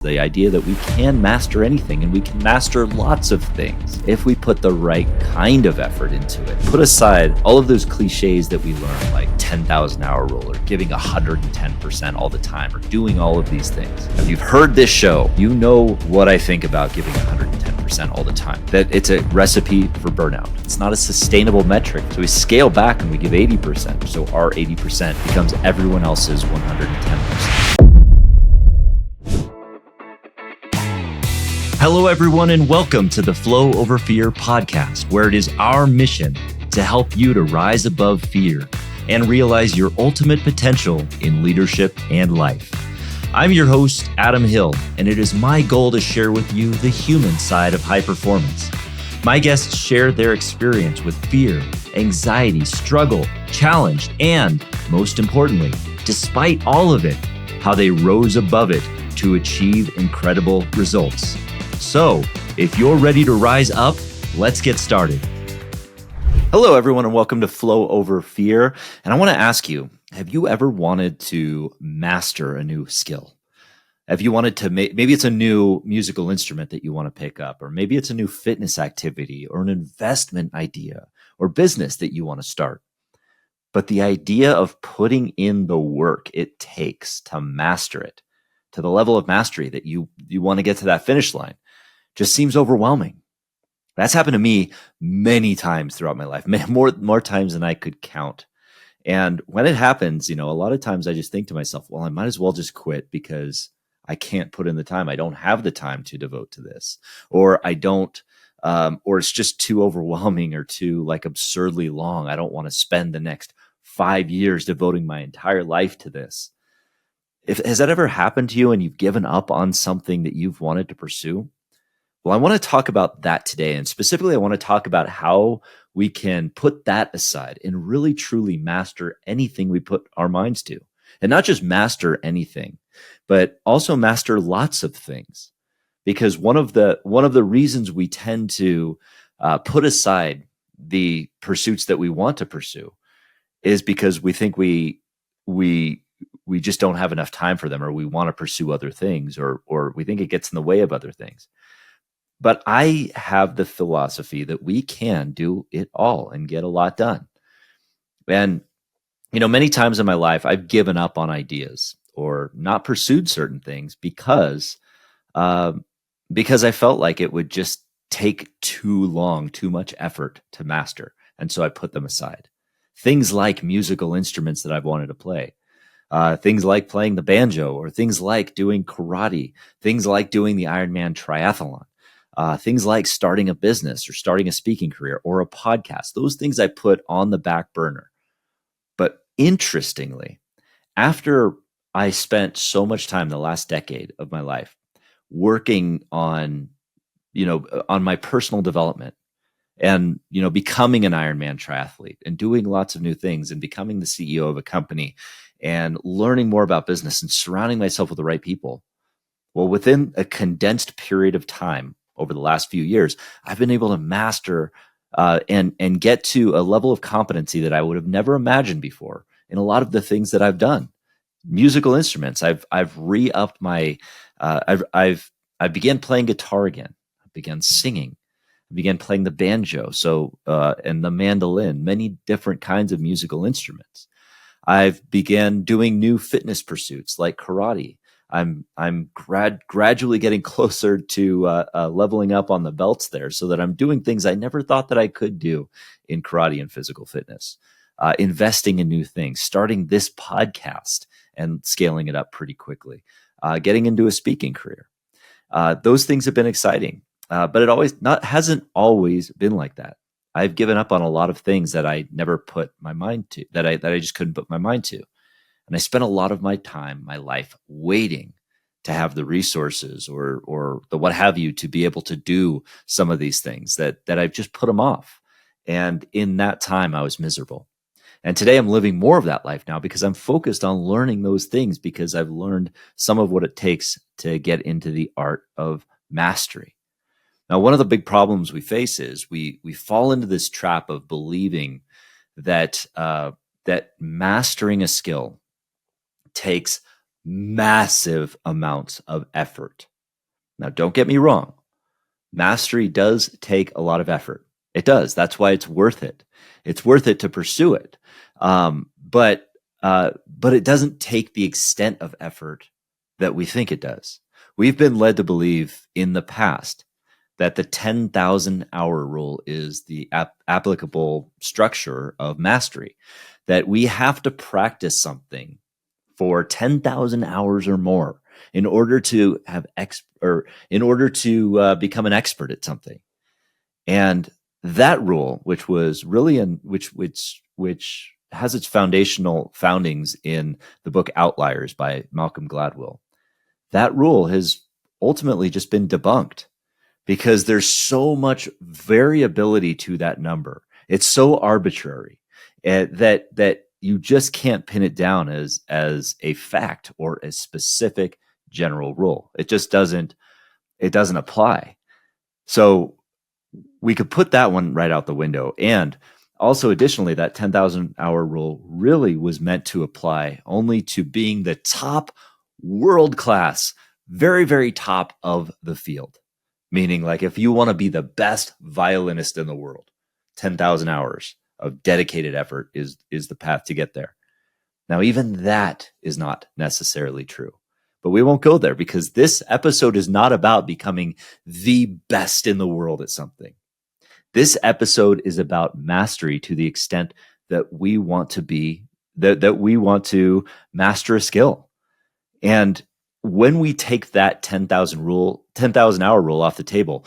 The idea that we can master anything and we can master lots of things if we put the right kind of effort into it. Put aside all of those cliches that we learn, like 10,000 hour rule or giving 110% all the time or doing all of these things. If you've heard this show, you know what I think about giving 110% all the time, that it's a recipe for burnout. It's not a sustainable metric. So we scale back and we give 80%. So our 80% becomes everyone else's 110%. Hello, everyone, and welcome to the Flow Over Fear podcast, where it is our mission to help you to rise above fear and realize your ultimate potential in leadership and life. I'm your host, Adam Hill, and it is my goal to share with you the human side of high performance. My guests share their experience with fear, anxiety, struggle, challenge, and most importantly, despite all of it, how they rose above it to achieve incredible results. So, if you're ready to rise up, let's get started. Hello, everyone, and welcome to Flow Over Fear. And I want to ask you, have you ever wanted to master a new skill? Have you wanted to maybe it's a new musical instrument that you want to pick up, or maybe it's a new fitness activity or an investment idea or business that you want to start. But the idea of putting in the work it takes to master it, to the level of mastery that you want to get to that finish line, just seems overwhelming. That's happened to me many times throughout my life, more times than I could count. And when it happens, a lot of times I just think to myself, well, I might as well just quit because I can't put in the time. I don't have the time to devote to this, or I don't, or it's just too overwhelming or too absurdly long. I don't want to spend the next 5 years devoting my entire life to this. Has that ever happened to you and you've given up on something that you've wanted to pursue? Well, I want to talk about that today. And specifically, I want to talk about how we can put that aside and really truly master anything we put our minds to. And not just master anything, but also master lots of things. Because one of the reasons we tend to put aside the pursuits that we want to pursue is because we think we just don't have enough time for them, or we want to pursue other things, or we think it gets in the way of other things. But I have the philosophy that we can do it all and get a lot done. And, many times in my life, I've given up on ideas or not pursued certain things because I felt like it would just take too long, too much effort to master. And so I put them aside. Things like musical instruments that I've wanted to play. Things like playing the banjo, or things like doing karate, things like doing the Ironman triathlon. Things like starting a business or starting a speaking career or a podcast. Those things I put on the back burner. But interestingly, after I spent so much time the last decade of my life working on my personal development and, becoming an Ironman triathlete and doing lots of new things and becoming the CEO of a company and learning more about business and surrounding myself with the right people. Well, within a condensed period of time, over the last few years, I've been able to master and get to a level of competency that I would have never imagined before in a lot of the things that I've done. Musical instruments, I've re-upped my, I began playing guitar again. I began singing. I began playing the banjo, and the mandolin, many different kinds of musical instruments. I've began doing new fitness pursuits like karate. I'm gradually getting closer to leveling up on the belts there, so that I'm doing things I never thought that I could do in karate and physical fitness. Investing in new things, starting this podcast and scaling it up pretty quickly, getting into a speaking career. Those things have been exciting, but it hasn't always been like that. I've given up on a lot of things that I never put my mind to, that I just couldn't put my mind to. And I spent a lot of my time, my life, waiting to have the resources or the what have you to be able to do some of these things that I've just put them off. And in that time, I was miserable. And today I'm living more of that life now because I'm focused on learning those things, because I've learned some of what it takes to get into the art of mastery. Now, one of the big problems we face is we fall into this trap of believing that mastering a skill takes massive amounts of effort Now, don't get me wrong. Mastery does take a lot of effort. It does. That's why it's worth it. It's worth it to pursue it. But it doesn't take the extent of effort that we think it does. We've been led to believe in the past that the 10,000 hour rule is the applicable structure of mastery, that we have to practice something for 10,000 hours or more in order to become an expert at something. And that rule, which was really which has its foundings in the book Outliers by Malcolm Gladwell, that rule has ultimately just been debunked because there's so much variability to that number. It's so arbitrary that you just can't pin it down as a fact or a specific general rule. It just doesn't apply. So we could put that one right out the window. And also, additionally, that 10,000 hour rule really was meant to apply only to being the top world class, very, very top of the field. Meaning, like, if you want to be the best violinist in the world, 10,000 hours of dedicated effort is the path to get there. Now, even that is not necessarily true. But we won't go there because this episode is not about becoming the best in the world at something. This episode is about mastery to the extent that we want to be, that we want to master a skill. And when we take that 10,000 hour rule off the table,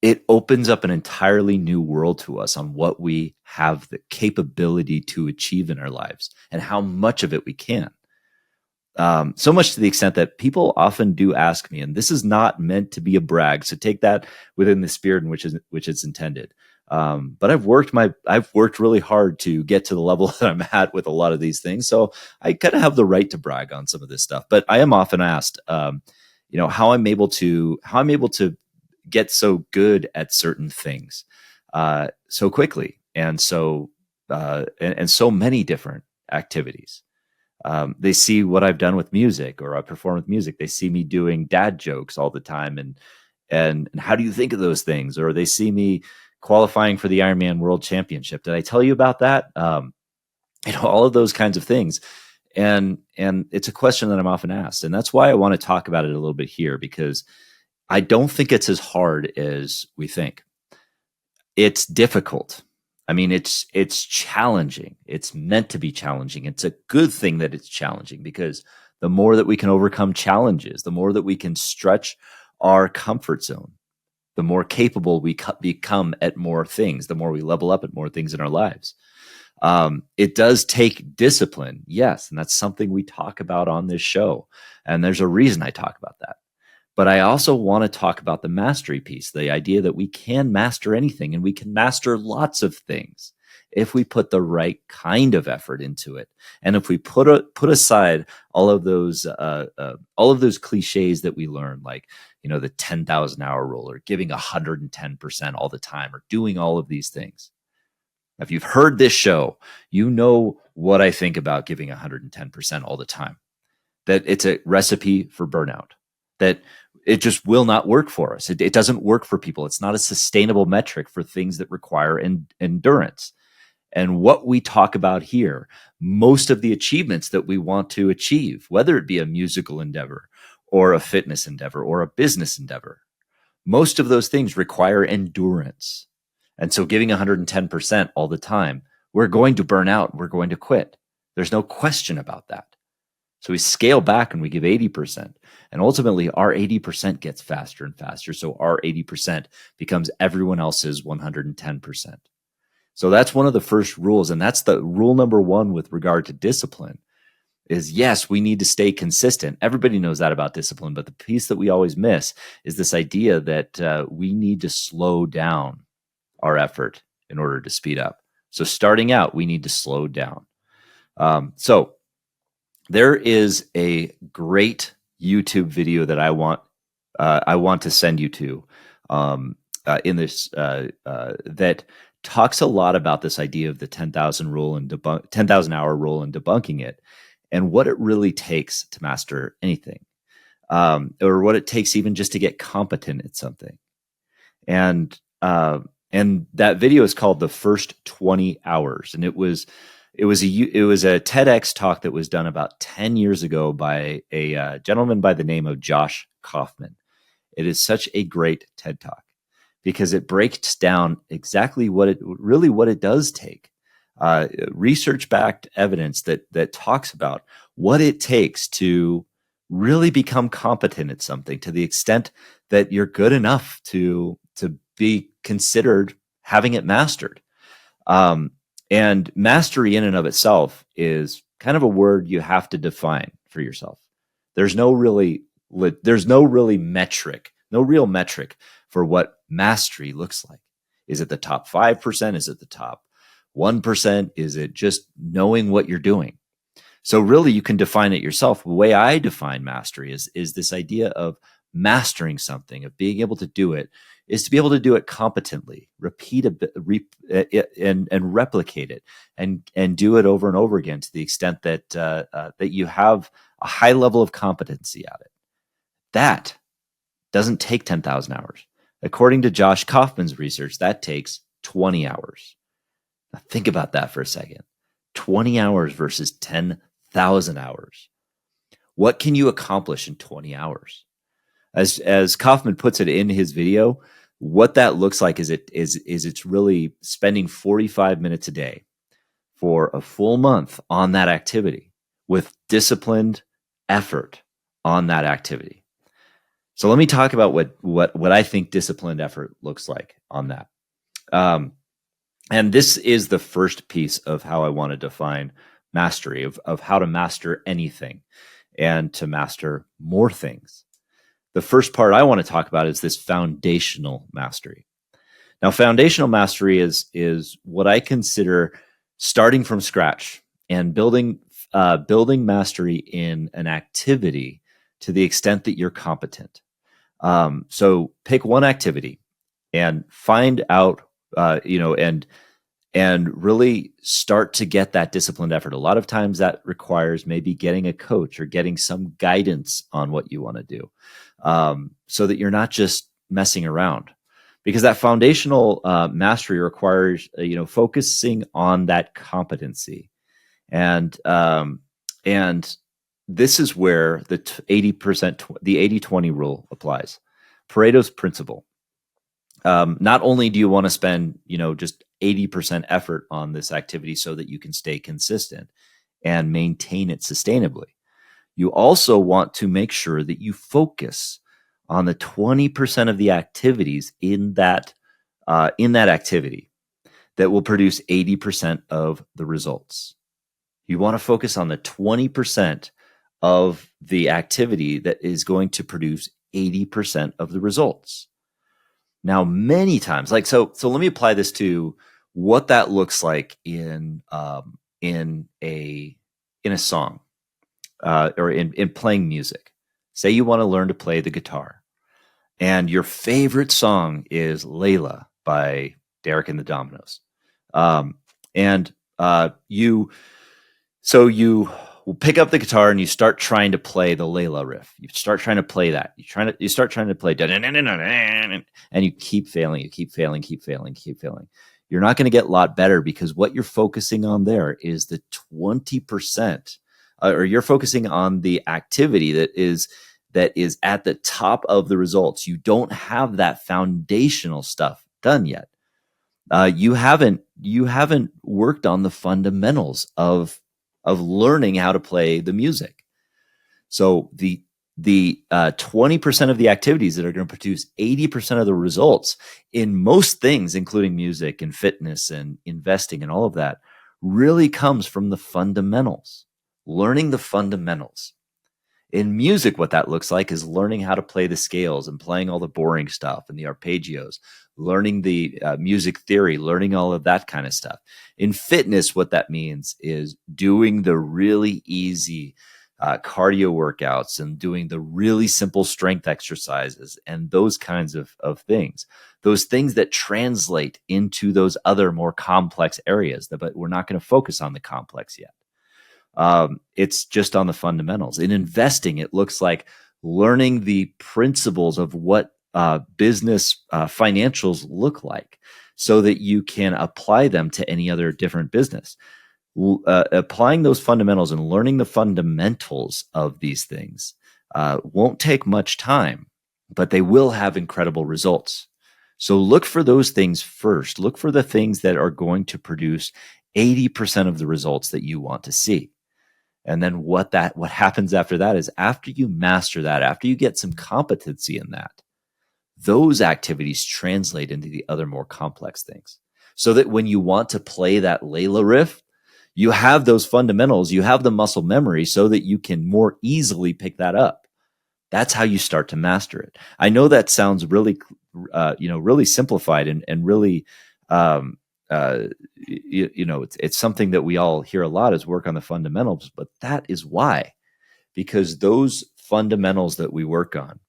it opens up an entirely new world to us on what we have the capability to achieve in our lives and how much of it we can. So much to the extent that people often do ask me, and this is not meant to be a brag, so take that within the spirit in which it's intended. But I've worked really hard to get to the level that I'm at with a lot of these things. So I kind of have the right to brag on some of this stuff. But I am often asked, how I'm able to get so good at certain things so quickly and so many different activities. They see what I've done with music, or I perform with music. They see me doing dad jokes all the time, and how do you think of those things? Or they see me qualifying for the Ironman World Championship. Did I tell you about that? All of those kinds of things. And it's a question that I'm often asked, and that's why I want to talk about it a little bit here, because I don't think it's as hard as we think. It's difficult. I mean, it's challenging. It's meant to be challenging. It's a good thing that it's challenging, because the more that we can overcome challenges, the more that we can stretch our comfort zone, the more capable we become at more things, the more we level up at more things in our lives. It does take discipline, yes, and that's something we talk about on this show. And there's a reason I talk about that. But I also want to talk about the mastery piece, the idea that we can master anything, and we can master lots of things if we put the right kind of effort into it. And if we put aside all of those cliches that we learn, like, the 10,000 hour rule, or giving 110% all the time, or doing all of these things. If you've heard this show, you know what I think about giving 110% all the time, that it's a recipe for burnout, that it just will not work for us. It doesn't work for people. It's not a sustainable metric for things that require endurance. And what we talk about here, most of the achievements that we want to achieve, whether it be a musical endeavor or a fitness endeavor or a business endeavor, most of those things require endurance. And so giving 110% all the time, we're going to burn out. We're going to quit. There's no question about that. So we scale back and we give 80%. And ultimately, our 80% gets faster and faster. So our 80% becomes everyone else's 110%. So that's one of the first rules. And that's the rule number one with regard to discipline is, yes, we need to stay consistent. Everybody knows that about discipline. But the piece that we always miss is this idea that we need to slow down our effort in order to speed up. So starting out, we need to slow down. So there is a great YouTube video that I want to send you to in this that talks a lot about this idea of the 10,000 rule and 10,000 hour rule and debunking it, and what it really takes to master anything. or what it takes even just to get competent at something. And that video is called The First 20 Hours. And it was a TEDx talk that was done about 10 years ago by a gentleman by the name of Josh Kaufman. It is such a great TED talk because it breaks down exactly what it does take. Research-backed evidence that talks about what it takes to really become competent at something, to the extent that you're good enough to be considered having it mastered. And mastery in and of itself is kind of a word you have to define for yourself. There's no real metric for what mastery looks like. Is it the top 5%? Is it the top 1%? Is it just knowing what you're doing? So really you can define it yourself. The way I define mastery is this idea of mastering something, of being able to do it, is to be able to do it competently, and replicate it, and do it over and over again to the extent that that you have a high level of competency at it. That doesn't take 10,000 hours. According to Josh Kaufman's research, that takes 20 hours. Now think about that for a second. 20 hours versus 10,000 hours. What can you accomplish in 20 hours? As Kaufman puts it in his video, what that looks like is it's really spending 45 minutes a day for a full month on that activity with disciplined effort on that activity. So let me talk about what I think disciplined effort looks like on that. And this is the first piece of how I want to define mastery, of how to master anything and to master more things. The first part I want to talk about is this foundational mastery. Now, foundational mastery is what I consider starting from scratch and building mastery in an activity to the extent that you're competent. So pick one activity and find out, and really start to get that disciplined effort. A lot of times that requires maybe getting a coach or getting some guidance on what you want to do, so that you're not just messing around. Because that foundational mastery requires, focusing on that competency, and this is where the 80-20 rule applies. Pareto's principle. Not only do you want to spend, just 80% effort on this activity so that you can stay consistent and maintain it sustainably, you also want to make sure that you focus on the 20% of the activities in that activity that will produce 80% of the results. You want to focus on the 20% of the activity that is going to produce 80% of the results. Now, many times, so let me apply this to what that looks like in a song, or in playing music. Say you want to learn to play the guitar, and your favorite song is Layla by Derek and the Dominoes. You will pick up the guitar and you start trying to play the Layla riff. You start trying to play that. You start trying to play, and you keep failing. You keep failing. You're not going to get a lot better, because what you're focusing on there is the 20%, or you're focusing on the activity that is at the top of the results. You don't have that foundational stuff done yet. You haven't worked on the fundamentals of learning how to play the music. So the 20% of the activities that are going to produce 80% of the results in most things, including music and fitness and investing and all of that, really comes from the fundamentals, learning the fundamentals. In music, what that looks like is learning how to play the scales and playing all the boring stuff and the arpeggios, learning the music theory, learning all of that kind of stuff. In fitness, what that means is doing the really easy cardio workouts and doing the really simple strength exercises and those kinds of things. Those things that translate into those other more complex areas, but we're not going to focus on the complex yet. It's just on the fundamentals. In investing, it looks like learning the principles of what business financials look like so that you can apply them to any other different business. Applying those fundamentals and learning the fundamentals of these things won't take much time, but they will have incredible results. So look for those things first. Look for the things that are going to produce 80% of the results that you want to see. And then what happens after that is, after you master that, after you get some competency in that, those activities translate into the other more complex things. So that when you want to play that Layla riff, you have those fundamentals, you have the muscle memory so that you can more easily pick that up. That's how you start to master it. I know that sounds really, really simplified and really, it's something that we all hear a lot, is work on the fundamentals, but that is why, because those fundamentals that we work on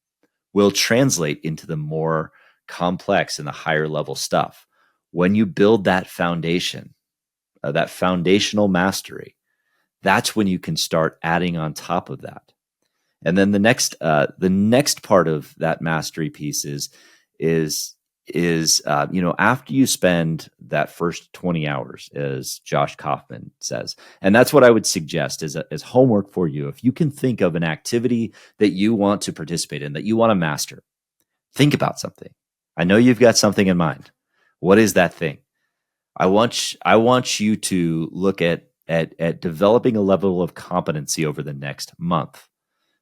will translate into the more complex and the higher level stuff. When you build that foundation, that foundational mastery, that's when you can start adding on top of that. And then the next part of that mastery piece is after you spend that first 20 hours, as Josh Kaufman says, and that's what I would suggest as homework for you. If you can think of an activity that you want to participate in, that you want to master, think about something. I know you've got something in mind. What is that thing? I want you to look at developing a level of competency over the next month.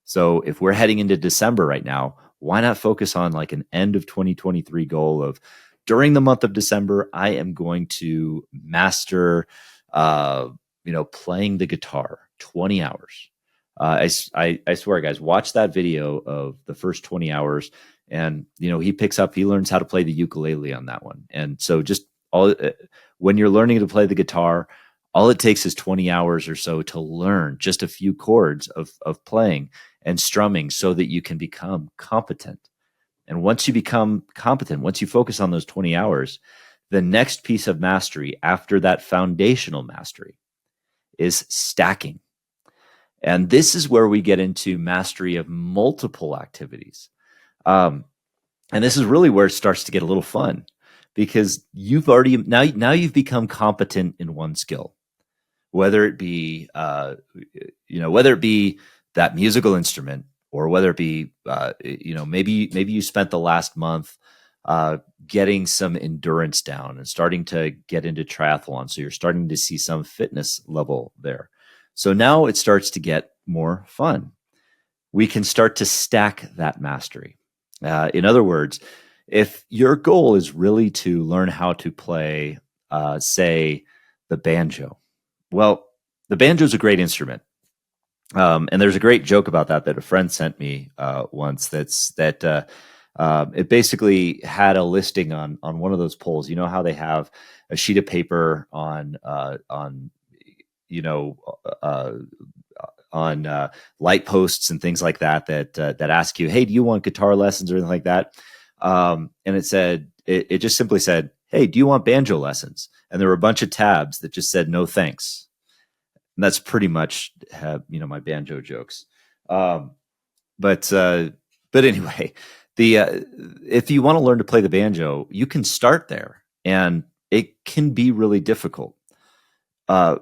So if we're heading into December right now, why not focus on like an end of 2023 goal of, during the month of December, I am going to master, playing the guitar 20 hours. I swear, guys, watch that video of the first 20 hours. And, he learns how to play the ukulele on that one. And so when you're learning to play the guitar, all it takes is 20 hours or so to learn just a few chords of playing and strumming so that you can become competent. And once you become competent, once you focus on those 20 hours, the next piece of mastery after that foundational mastery is stacking. And this is where we get into mastery of multiple activities. And this is really where it starts to get a little fun, because you've already now you've become competent in one skill, whether it be that musical instrument, or whether it be maybe you spent the last month getting some endurance down and starting to get into triathlon, so you're starting to see some fitness level there. So now it starts to get more fun. We can start to stack that mastery. In other words, if your goal is really to learn how to play, say, the banjo, well, the banjo is a great instrument. And there's a great joke about that a friend sent me once. It basically had a listing on one of those poles. You know how they have a sheet of paper on light posts and things like that ask you, hey, do you want guitar lessons or anything like that? And it just simply said, hey, do you want banjo lessons? And there were a bunch of tabs that just said, no, thanks. And that's pretty much, my banjo jokes. But anyway, if you want to learn to play the banjo, you can start there, and it can be really difficult. And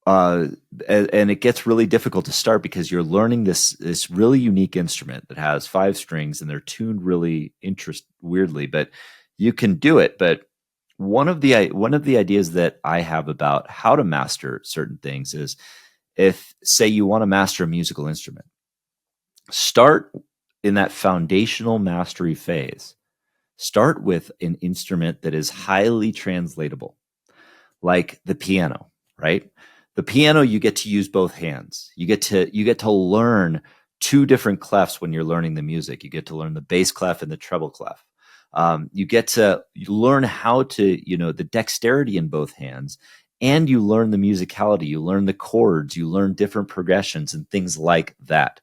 it gets really difficult to start because you're learning this really unique instrument that has 5 strings, and they're tuned really weirdly, but you can do it. But one of the ideas that I have about how to master certain things is, if, say, you want to master a musical instrument, start in that foundational mastery phase. Start with an instrument that is highly translatable, like the piano, right? The piano, you get to use both hands. You get to learn 2 different clefs when you're learning the music. You get to learn the bass clef and the treble clef. You get to learn how to, the dexterity in both hands, and you learn the musicality, you learn the chords, you learn different progressions and things like that.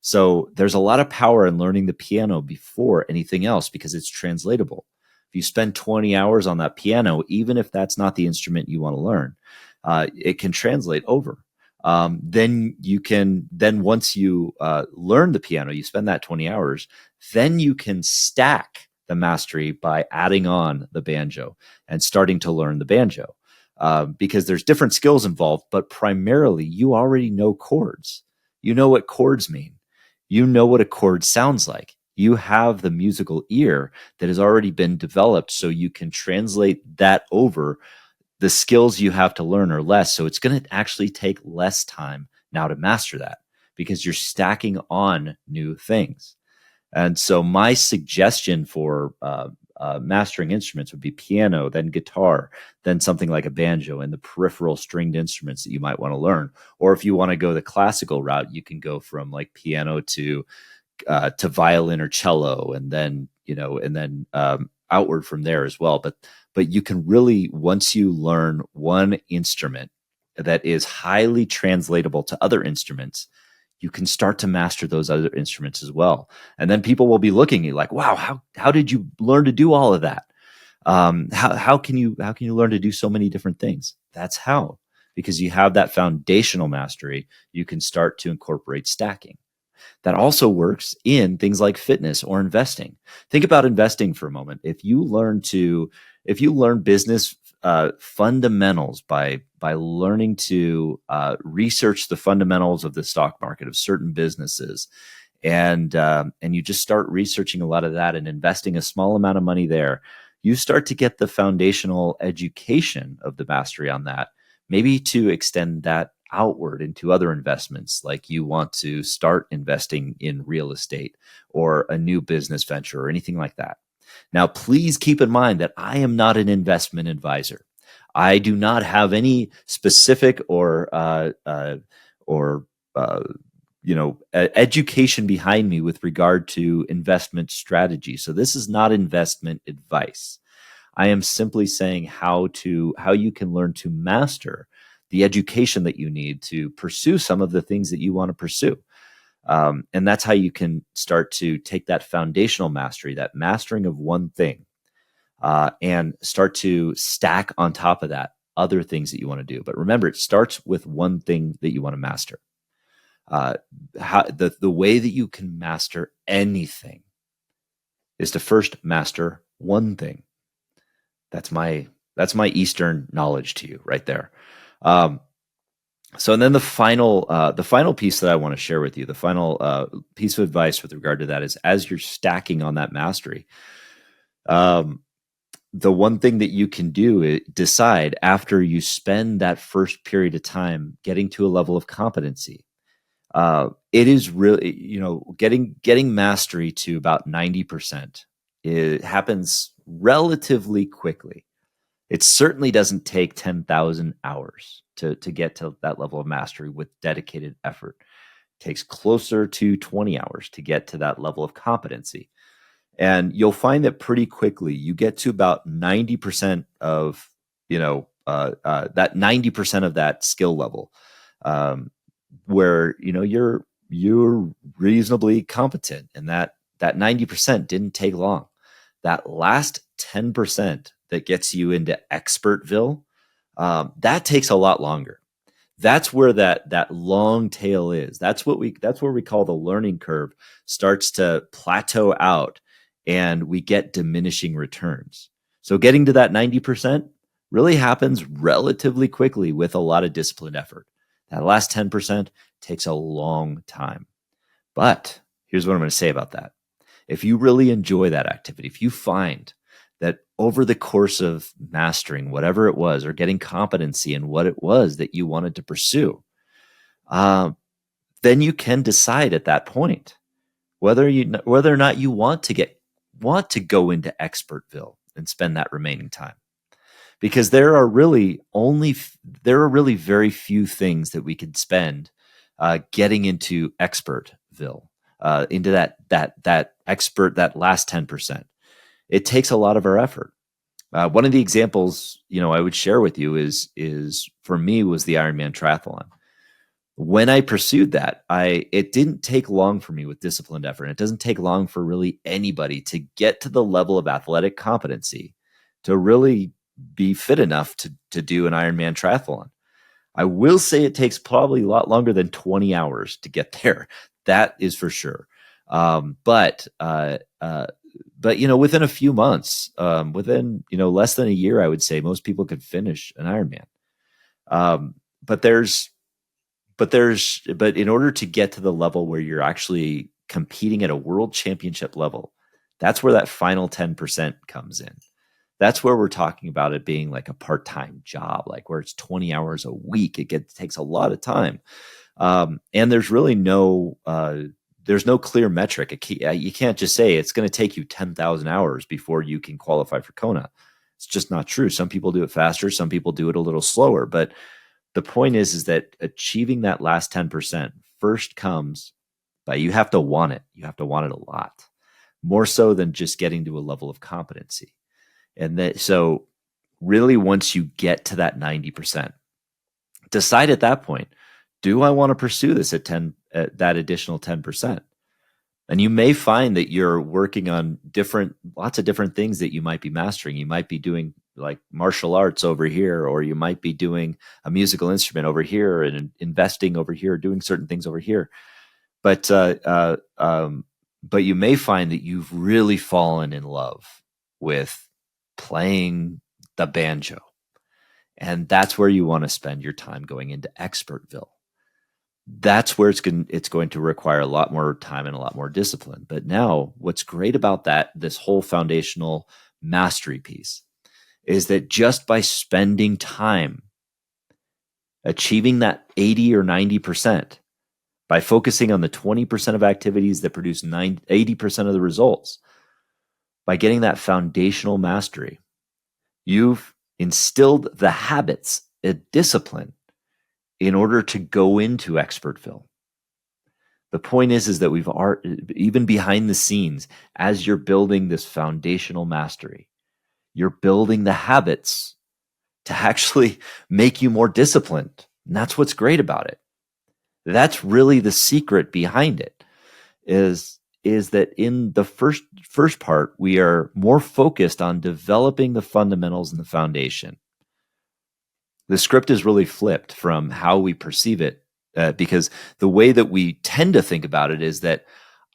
So there's a lot of power in learning the piano before anything else, because it's translatable. If you spend 20 hours on that piano, even if that's not the instrument you want to learn, it can translate over. Then once you learn the piano, you spend that 20 hours, then you can stack the mastery by adding on the banjo and starting to learn the banjo. Because there's different skills involved, but primarily you already know chords. You know what chords mean. You know what a chord sounds like. You have the musical ear that has already been developed, so you can translate that over. The skills you have to learn are less, so it's going to actually take less time now to master that because you're stacking on new things. And so my suggestion for mastering instruments would be piano, then guitar, then something like a banjo, and the peripheral stringed instruments that you might want to learn. Or if you want to go the classical route, you can go from like piano to violin or cello, and then outward from there as well. But you can really, once you learn one instrument that is highly translatable to other instruments, you can start to master those other instruments as well. And then people will be looking at you like, wow, how did you learn to do all of that? How can you learn to do so many different things? That's how, because you have that foundational mastery, you can start to incorporate stacking. That also works in things like fitness or investing. Think about investing for a moment. If you learn business fundamentals by learning to research the fundamentals of the stock market of certain businesses, and you just start researching a lot of that and investing a small amount of money there, you start to get the foundational education of the mastery on that, maybe to extend that outward into other investments, like you want to start investing in real estate or a new business venture or anything like that. Now, please keep in mind that I am not an investment advisor. I do not have any specific or education behind me with regard to investment strategy. So this is not investment advice. I am simply saying how you can learn to master the education that you need to pursue some of the things that you want to pursue. And that's how you can start to take that foundational mastery, that mastering of one thing, and start to stack on top of that other things that you want to do. But remember, it starts with one thing that you want to master. The way that you can master anything is to first master one thing. That's my Eastern knowledge to you right there. So then the final piece that I want to share with you, the final piece of advice with regard to that is, as you're stacking on that mastery, the one thing that you can do is decide, after you spend that first period of time getting to a level of competency. It is really, getting mastery to about 90%. It happens relatively quickly. It certainly doesn't take 10,000 hours to get to that level of mastery with dedicated effort. It takes closer to 20 hours to get to that level of competency. And you'll find that pretty quickly you get to about 90% of, that 90% of that skill level, where, you're reasonably competent, and that 90% didn't take long. That last 10% that gets you into expert-ville, that takes a lot longer. That's where that long tail is. That's where we call the learning curve starts to plateau out, and we get diminishing returns. So getting to that 90% really happens relatively quickly with a lot of disciplined effort. That last 10% takes a long time. But here's what I'm going to say about that. If you really enjoy that activity, if you find that over the course of mastering whatever it was, or getting competency in what it was that you wanted to pursue, then you can decide at that point whether or not you want to go into expert-ville and spend that remaining time. Because there are really very few things that we could spend getting into expert-ville, into that expert, that last 10%. It takes a lot of our effort. One of the examples, I would share with you is for me was the Ironman triathlon. When I pursued that, it didn't take long for me with disciplined effort. It doesn't take long for really anybody to get to the level of athletic competency to really be fit enough to do an Ironman triathlon. I will say it takes probably a lot longer than 20 hours to get there. That is for sure. But within a few months, within less than a year, I would say most people could finish an Ironman. Um, but there's but in order to get to the level where you're actually competing at a world championship level, that's where that final 10% comes in. That's where we're talking about it being like a part-time job, like where it's 20 hours a week. It takes a lot of time. And there's really there's no clear metric. You can't just say it's going to take you 10,000 hours before you can qualify for Kona. It's just not true. Some people do it faster. Some people do it a little slower. But the point is that achieving that last 10% first comes by you have to want it. You have to want it a lot, more so than just getting to a level of competency. And so really once you get to that 90%, decide at that point, do I want to pursue this at that additional 10%? And you may find that you're working on lots of different things that you might be mastering. You might be doing like martial arts over here, or you might be doing a musical instrument over here and investing over here, doing certain things over here. But you may find that you've really fallen in love with playing the banjo. And that's where you want to spend your time going into expert-ville. That's where it's going to require a lot more time and a lot more discipline. But now what's great about this whole foundational mastery piece is that just by spending time achieving that 80 or 90%, by focusing on the 20% of activities that produce 80% of the results, by getting that foundational mastery, you've instilled the habits, a discipline in order to go into expert-ville. The point is that even behind the scenes, as you're building this foundational mastery, you're building the habits to actually make you more disciplined. And that's what's great about it. That's really the secret behind it, is that in the first part, we are more focused on developing the fundamentals and the foundation. The script is really flipped from how we perceive it, because the way that we tend to think about it is that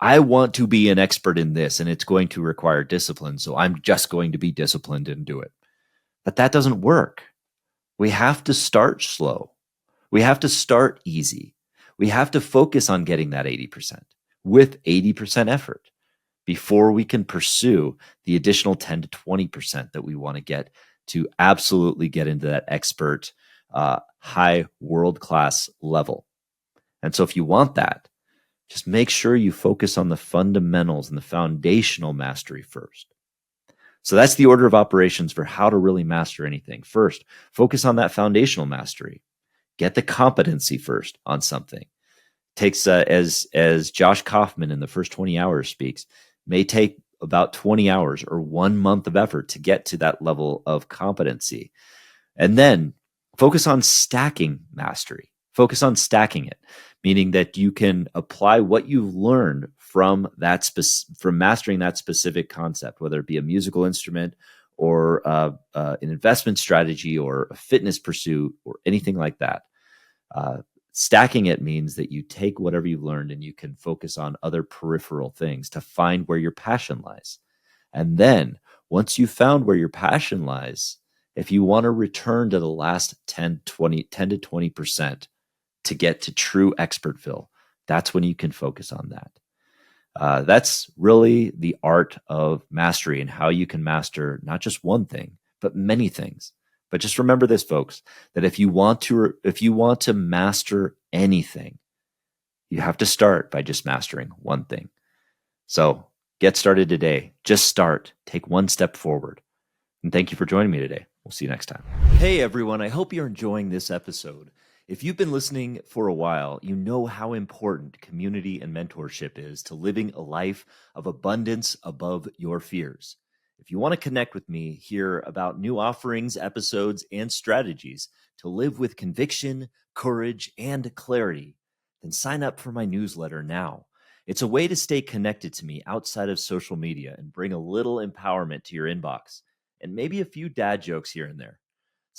I want to be an expert in this and it's going to require discipline, so I'm just going to be disciplined and do it. But that doesn't work. We have to start slow. We have to start easy. We have to focus on getting that 80% with 80% effort before we can pursue the additional 10 to 20% that we want to get to absolutely get into that expert, high world-class level. And so if you want that, just make sure you focus on the fundamentals and the foundational mastery first. So that's the order of operations for how to really master anything. First, focus on that foundational mastery. Get the competency first on something. Takes, as Josh Kaufman in the first 20 hours speaks, may take about 20 hours or 1 month of effort to get to that level of competency. And then focus on stacking mastery. Focus on stacking it, meaning that you can apply what you've learned from mastering that specific concept, whether it be a musical instrument or an investment strategy or a fitness pursuit or anything like that. Stacking it means that you take whatever you've learned and you can focus on other peripheral things to find where your passion lies. And then once you've found where your passion lies, if you want to return to the last 10 to 20% to get to true expert-ville, that's when you can focus on that. That's really the art of mastery and how you can master not just one thing, but many things. But just remember this, folks, that if you want to master anything, you have to start by just mastering one thing. So get started today. Just start. Take one step forward. And thank you for joining me today. We'll see you next time. Hey, everyone. I hope you're enjoying this episode. If you've been listening for a while, you know how important community and mentorship is to living a life of abundance above your fears. If you want to connect with me, hear about new offerings, episodes, and strategies to live with conviction, courage, and clarity, then sign up for my newsletter now. It's a way to stay connected to me outside of social media and bring a little empowerment to your inbox, and maybe a few dad jokes here and there.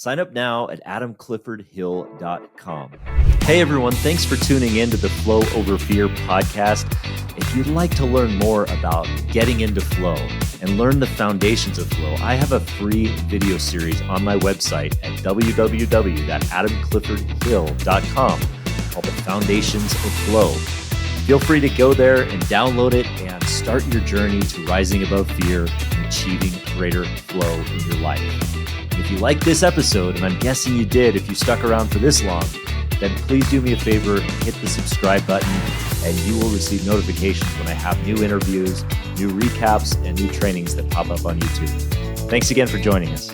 Sign up now at adamcliffordhill.com. Hey everyone, thanks for tuning in to the Flow Over Fear podcast. If you'd like to learn more about getting into flow and learn the foundations of flow, I have a free video series on my website at www.adamcliffordhill.com called The Foundations of Flow. Feel free to go there and download it and start your journey to rising above fear and achieving greater flow in your life. If you like this episode, and I'm guessing you did if you stuck around for this long, then please do me a favor, hit the subscribe button, and you will receive notifications when I have new interviews, new recaps, and new trainings that pop up on YouTube. Thanks again for joining us.